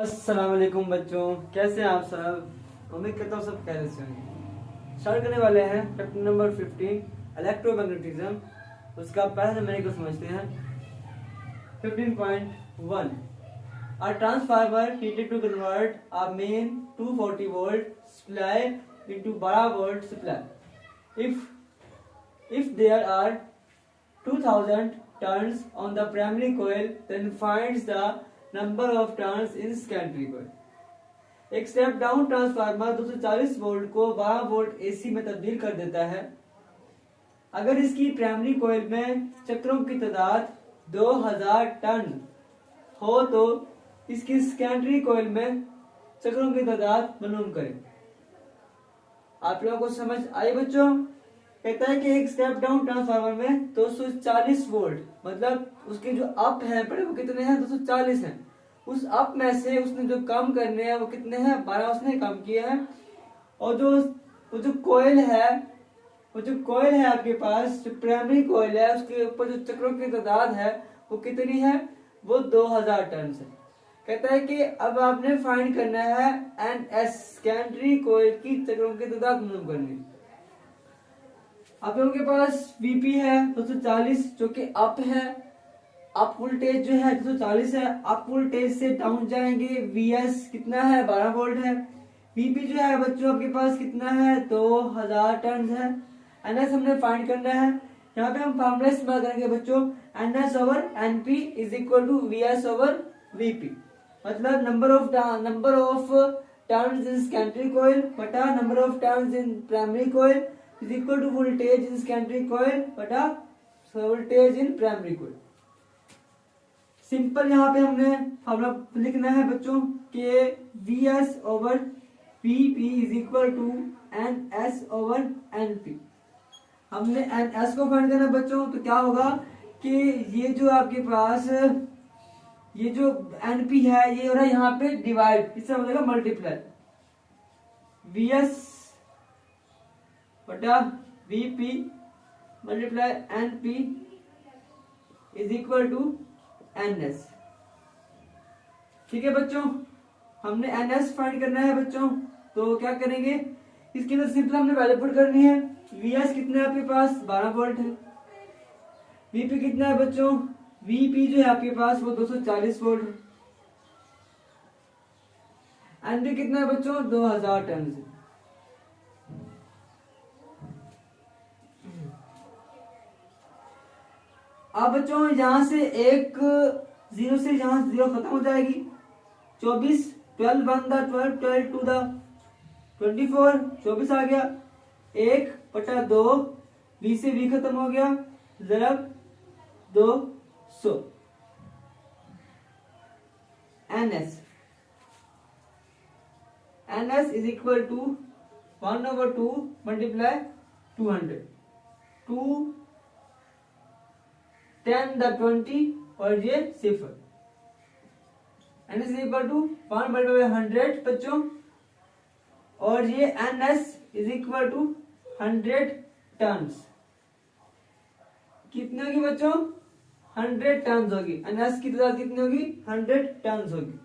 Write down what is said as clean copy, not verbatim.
अस्सलाम वालेकुम बच्चों, कैसे हैं आप सब। उम्मीद करता हूँ सब खैरियत से होंगे। स्टार्ट करने वाले हैं चैप्टर नंबर 15 इलेक्ट्रोमैग्नेटिज्म। उसका पहला नंबर को समझते हैं। 15.1 A transformer needed to convert a main 240 volt supply into 12 volt supply. If there are 2000 turns on the primary coil, then finds the number of turns in secondary coil. एक step down transformer 240 volt को 12 volt AC में तब्दील कर देता है। अगर इसकी primary coil में चक्रों की तादाद 2000 टन हो तो इसकी सेकेंडरी कॉइल में चक्रों की तादाद मालूम करें। आप लोगों को समझ आई बच्चों। कहता है कि एक स्टेप डाउन ट्रांसफार्मर में 240 वोल्ट मतलब उसके जो अप है बड़े वो कितने हैं, 240 हैं। उस अप में से उसने जो कम करने हैं वो कितने हैं, 12 उसने कम किए हैं। और जो कोयल है आपके पास, जो प्राइमरी कोयल है उसके ऊपर जो चक्रों की तादाद है वो कितनी है, वो 2000 टन है। कहता है कि अब आपने फाइंड करना है एनएस सेकेंडरी कोयल की चक्रों की तादाद मालूम करनी। आप लोगों के पास वीपी है 240 जो कि अप है। अप वोल्टेज जो है 240 है। अप वोल्टेज से डाउन जाएंगे, वीएस कितना है, 12 वोल्ट है। वीपी जो है बच्चों आपके पास कितना है, 2000 टन है। एनएस हमने फाइंड करना है। यहाँ पे हम फॉर्मूला इस्तेमाल करेंगे बच्चों, NS over NP is equal to VS over VP. मतलब number of turns in secondary coil बटा number of turns in primary coil is equal to voltage in secondary coil बटा voltage in primary coil. Simple यहाँ पे हमने formula लिखना है बच्चों कि Vs over Vp is equal to Ns over Np। हमने Ns को फाइंड करना बच्चों, तो क्या होगा कि ये जो आपके पास ये जो Np है ये हो रहा है यहाँ पे डिवाइड, इससे हो जाएगा मल्टीप्लाई। Vs बटा Vp multiply Np is equal to Ns। ठीक है बच्चों, हमने Ns फाइंड करना है बच्चों, तो क्या करेंगे, इसके लिए सिंपल हमने वैल्यू पुट करनी है। Vs कितना है आपके पास, 12 वोल्ट है। Vp कितना है बच्चों, Vp जो है आपके पास वो 240 वोल्ट है। Np कितना है बच्चों, 2000 टन से। अब बच्चों यहां से एक जीरो से यहां जीरो खत्म हो जाएगी। 24 12 1 द 12 12 2 द 24 24 आ गया। 1 बटा 2 v से v खत्म हो गया, जरब 200 ns is equal to 1/2 multiply 200 2 10 the 20 और ये सिफर। एन एस इक्वल टू 1/100 बच्चों, और ये N S is equal to 100 tons. कितनी होगी बच्चों, 100 टन्स होगी। एन एस की तादाद कितनी होगी, 100 टन्स होगी।